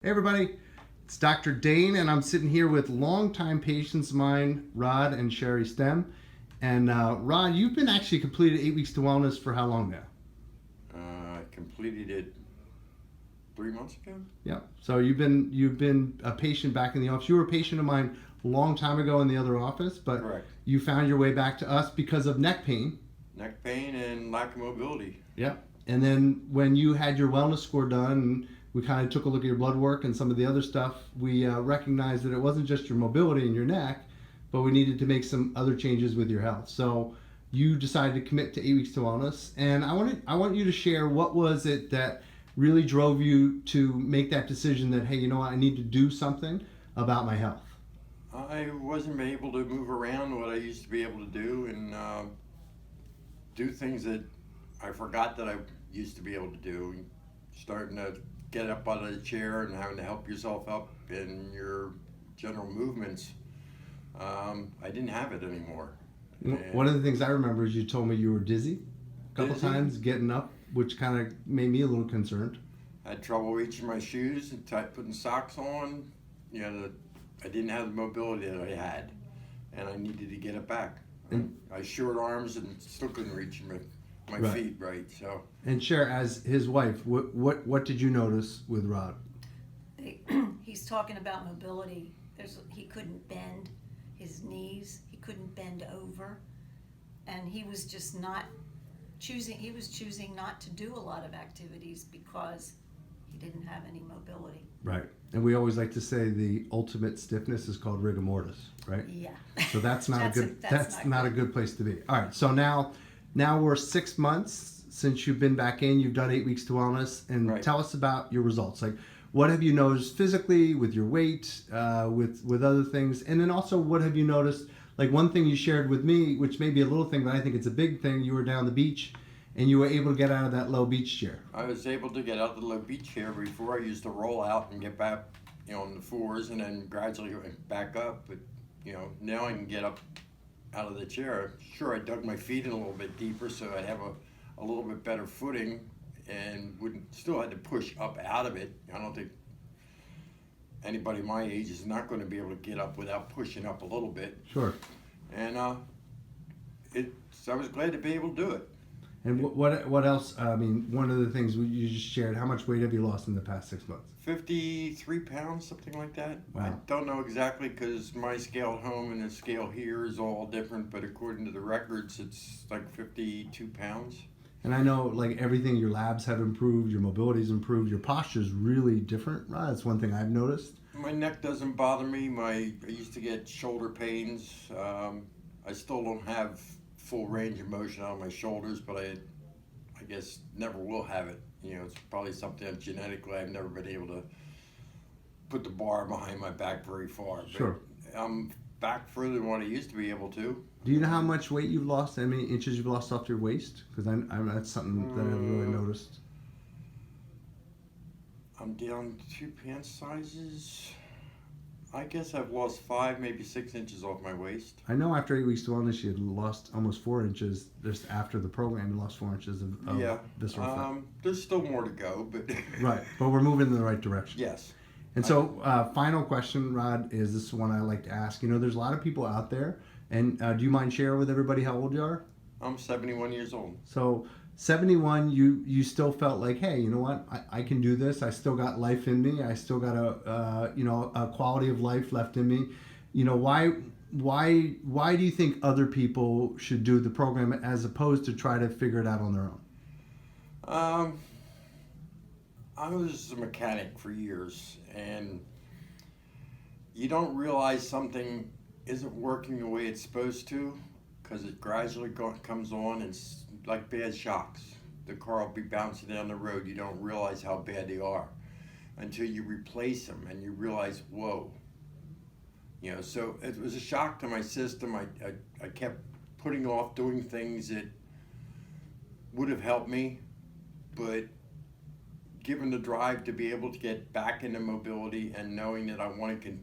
Hey everybody, it's Dr. Dane, and I'm sitting here with longtime patients of mine, Rod and Sherry Stem. And Rod, you've been actually completed 8 weeks to wellness for how long now? I completed it 3 months ago. Yeah. So you've been a patient back in the office. You were a patient of mine a long time ago in the other office, but Correct. you found your way back to us because of neck pain. Neck pain and lack of mobility. Yeah. And then when you had your wellness score done, we kind of took a look at your blood work and some of the other stuff. We recognized that it wasn't just your mobility in your neck, but we needed to make some other changes with your health. So you decided to commit to 8 weeks to wellness, and I want you to share what was it that really drove you to make that decision that, hey, you know what, I need to do something about my health. I wasn't able to move around what I used to be able to do and do things that I forgot that I used to be able to do. Starting to get up out of the chair and having to help yourself up in your general movements. I didn't have it anymore. One of the things I remember is you told me you were dizzy a couple Dizzy? times getting up, which kind of made me a little concerned. Had trouble reaching my shoes and putting socks on. I didn't have the mobility that I had, and I needed to get it back. And- I short arms and still couldn't reach my Right. feet right. So And share, as his wife, what did you notice with Rod? He's talking about mobility. He couldn't bend his knees. He couldn't bend over, and he was just not choosing. He was choosing not to do a lot of activities because he didn't have any mobility. Right. And we always like to say the ultimate stiffness is called rigor mortis, right? Yeah. So that's not a good that's not a good. good place to be. All right. So now we're 6 months since you've been back in. You've done 8 weeks to wellness, and Right. tell us about your results. Like, what have you noticed physically with your weight, with other things, and then also what have you noticed? Like one thing you shared with me, which may be a little thing, but I think it's a big thing. You were down the beach, and you were able to get out of that low beach chair. I was able to get out the low beach chair. Before I used to roll out and get back, on the floors and then gradually back up. But now I can get up out of the chair. Sure, I dug my feet in a little bit deeper so I'd have a little bit better footing and wouldn't still had to push up out of it. I don't think anybody my age is not going to be able to get up without pushing up a little bit. Sure. And I was glad to be able to do it. And what else? I mean, one of the things you just shared. How much weight have you lost in the past 6 months? 53 pounds, something like that. Wow. I don't know exactly because my scale at home and the scale here is all different, but according to the records, it's like 52 pounds. And I know, like, everything, your labs have improved, your mobility's improved, your posture's really different, right? That's one thing I've noticed. My neck doesn't bother me. I used to get shoulder pains. I still don't have full range of motion on my shoulders, but I guess never will have it. It's probably something that genetically I've never been able to put the bar behind my back very far. Sure. But I'm back further than what I used to be able to. Do you know how much weight you've lost, how many inches you've lost off your waist? Because that's something that I've really noticed. I'm down 2 pant sizes. I guess I've lost 5, maybe 6 inches off my waist. I know after 8 weeks to wellness, you had lost almost 4 inches. Just after the program, you lost 4 inches of visceral fat. There's still more to go, but Right, but we're moving in the right direction. yes. And so, final question, Rod, is this one I like to ask. There's a lot of people out there, and do you mind sharing with everybody how old you are? I'm 71 years old. So, 71, you still felt like, hey, you know what? I can do this. I still got life in me. I still got a quality of life left in me. Why do you think other people should do the program as opposed to try to figure it out on their own? I was a mechanic for years, and you don't realize something isn't working the way it's supposed to because it gradually comes on, and it's like bad shocks. The car will be bouncing down the road. You don't realize how bad they are until you replace them and you realize, whoa. So it was a shock to my system. I kept putting off doing things that would have helped me, but given the drive to be able to get back into mobility and knowing that I want to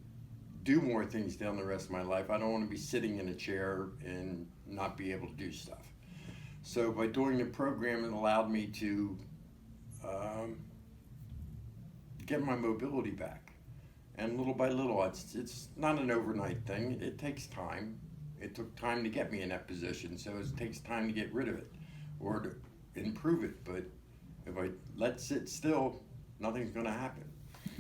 do more things down the rest of my life, I don't want to be sitting in a chair and not be able to do stuff. So by doing the program, it allowed me to get my mobility back. And little by little, it's not an overnight thing. It takes time. It took time to get me in that position, so it takes time to get rid of it or to improve it. But if I let it sit still, nothing's going to happen.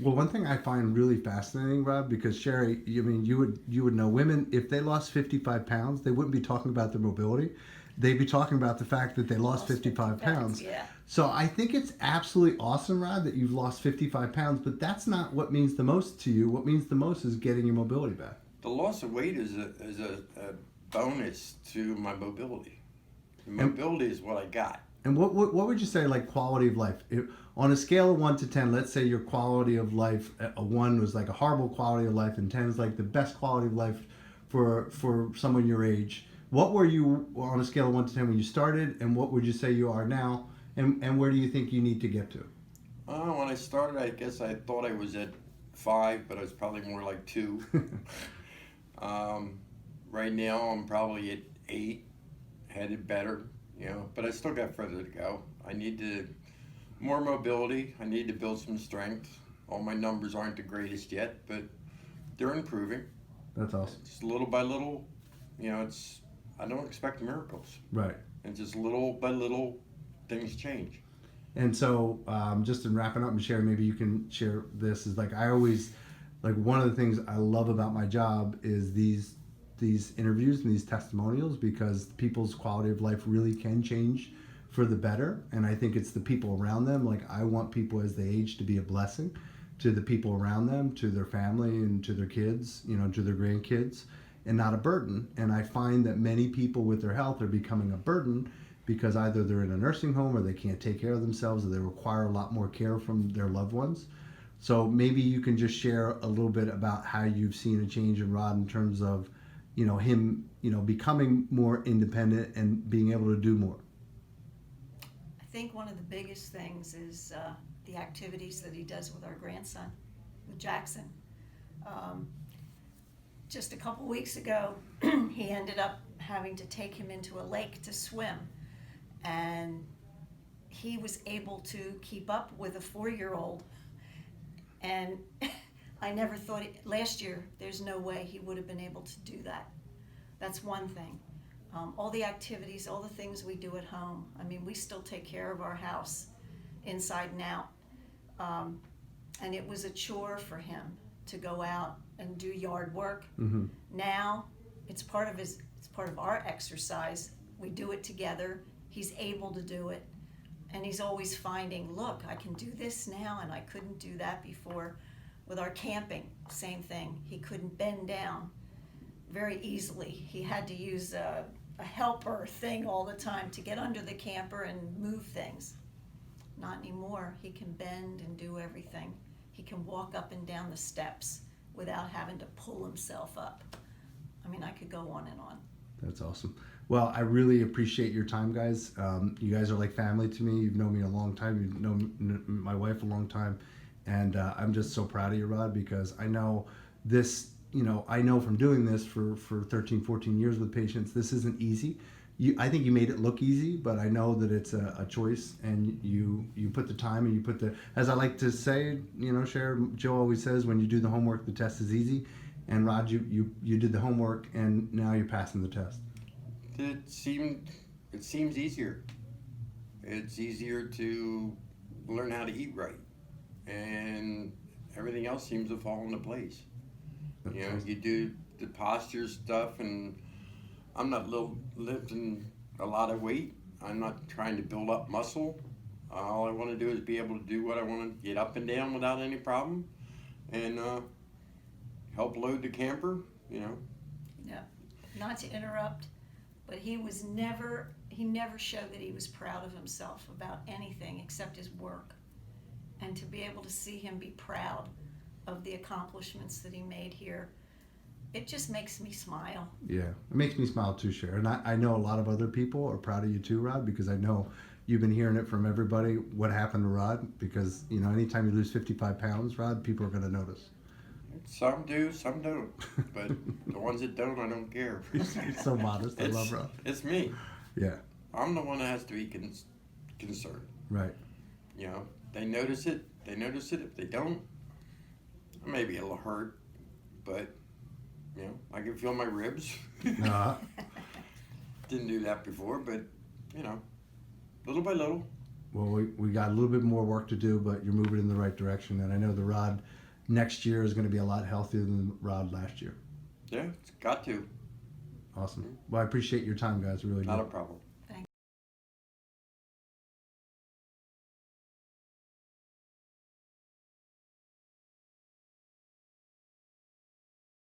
Well, one thing I find really fascinating, Rob, because Sherry, I mean, you would know women, if they lost 55 pounds, they wouldn't be talking about their mobility. They'd be talking about the fact that they lost 55 pounds. Yeah. So I think it's absolutely awesome, Rob, that you've lost 55 pounds, but that's not what means the most to you. What means the most is getting your mobility back. The loss of weight is a bonus to my mobility. The mobility is what I got. And what would you say, like, quality of life? On a scale of 1 to 10, let's say your quality of life, a 1 was like a horrible quality of life, and 10 is like the best quality of life for someone your age. What were you on a scale of 1 to 10 when you started, and what would you say you are now, and where do you think you need to get to? When I started, I guess I thought I was at 5, but I was probably more like 2. Right now, I'm probably at 8, headed better, but I still got further to go. I need more mobility. I need to build some strength. All my numbers aren't the greatest yet, but they're improving. That's awesome. Just little by little, I don't expect miracles. Right. And just little by little, things change. And so, just in wrapping up and sharing, maybe you can share this, is like, I always, like, one of the things I love about my job is these interviews and these testimonials, because people's quality of life really can change for the better. And I think it's the people around them. Like, I want people as they age to be a blessing to the people around them, to their family and to their kids, to their grandkids, and not a burden. And I find that many people with their health are becoming a burden because either they're in a nursing home or they can't take care of themselves, or they require a lot more care from their loved ones. So maybe you can just share a little bit about how you've seen a change in Rod in terms of, him, becoming more independent and being able to do more. I think one of the biggest things is the activities that he does with our grandson, with Jackson. Just a couple weeks ago, he ended up having to take him into a lake to swim, and he was able to keep up with a 4-year-old. And I never thought, last year, there's no way he would have been able to do that. That's one thing. All the activities, all the things we do at home. I mean, we still take care of our house inside and out. And it was a chore for him to go out and do yard work. Mm-hmm. Now, it's part of our exercise. We do it together. He's able to do it. And he's always finding, look, I can do this now, and I couldn't do that before. With our camping, same thing. He couldn't bend down very easily. He had to use a helper thing all the time to get under the camper and move things. Not anymore. He can bend and do everything. He can walk up and down the steps without having to pull himself up. I mean, I could go on and on. That's awesome. Well, I really appreciate your time, guys. You guys are like family to me. You've known me a long time. You've known my wife a long time. And I'm just so proud of you, Rod, because I know this, I know from doing this for 13, 14 years with patients, this isn't easy. I think you made it look easy, but I know that it's a choice, and you put the time and you put as I like to say, Cher, Joe always says, when you do the homework, the test is easy. And Rod, you did the homework, and now you're passing the test. It seems easier. It's easier to learn how to eat right, and everything else seems to fall into place. You do the posture stuff, and I'm not lifting a lot of weight. I'm not trying to build up muscle. All I want to do is be able to do what I want to, get up and down without any problem, and help load the camper. Yeah. Not to interrupt, but he never showed that he was proud of himself about anything except his work. And to be able to see him be proud of the accomplishments that he made here, it just makes me smile. Yeah, it makes me smile too, Cher. And I know a lot of other people are proud of you too, Rod, because I know you've been hearing it from everybody what happened to Rod, because, anytime you lose 55 pounds, Rod, people are going to notice. Some do, some don't. But the ones that don't, I don't care. You're so modest. I love Rod. It's me. Yeah. I'm the one that has to be concerned. Right. They notice it, they notice it. If they don't, maybe it'll hurt, but you know, I can feel my ribs. Uh, Didn't do that before, but you know, little by little. well, we got a little bit more work to do, but you're moving in the right direction. And I know the rod next year is going to be a lot healthier than the rod last year. Yeah, it's got to. Awesome. Well, I appreciate your time, guys. I really do. Not a problem.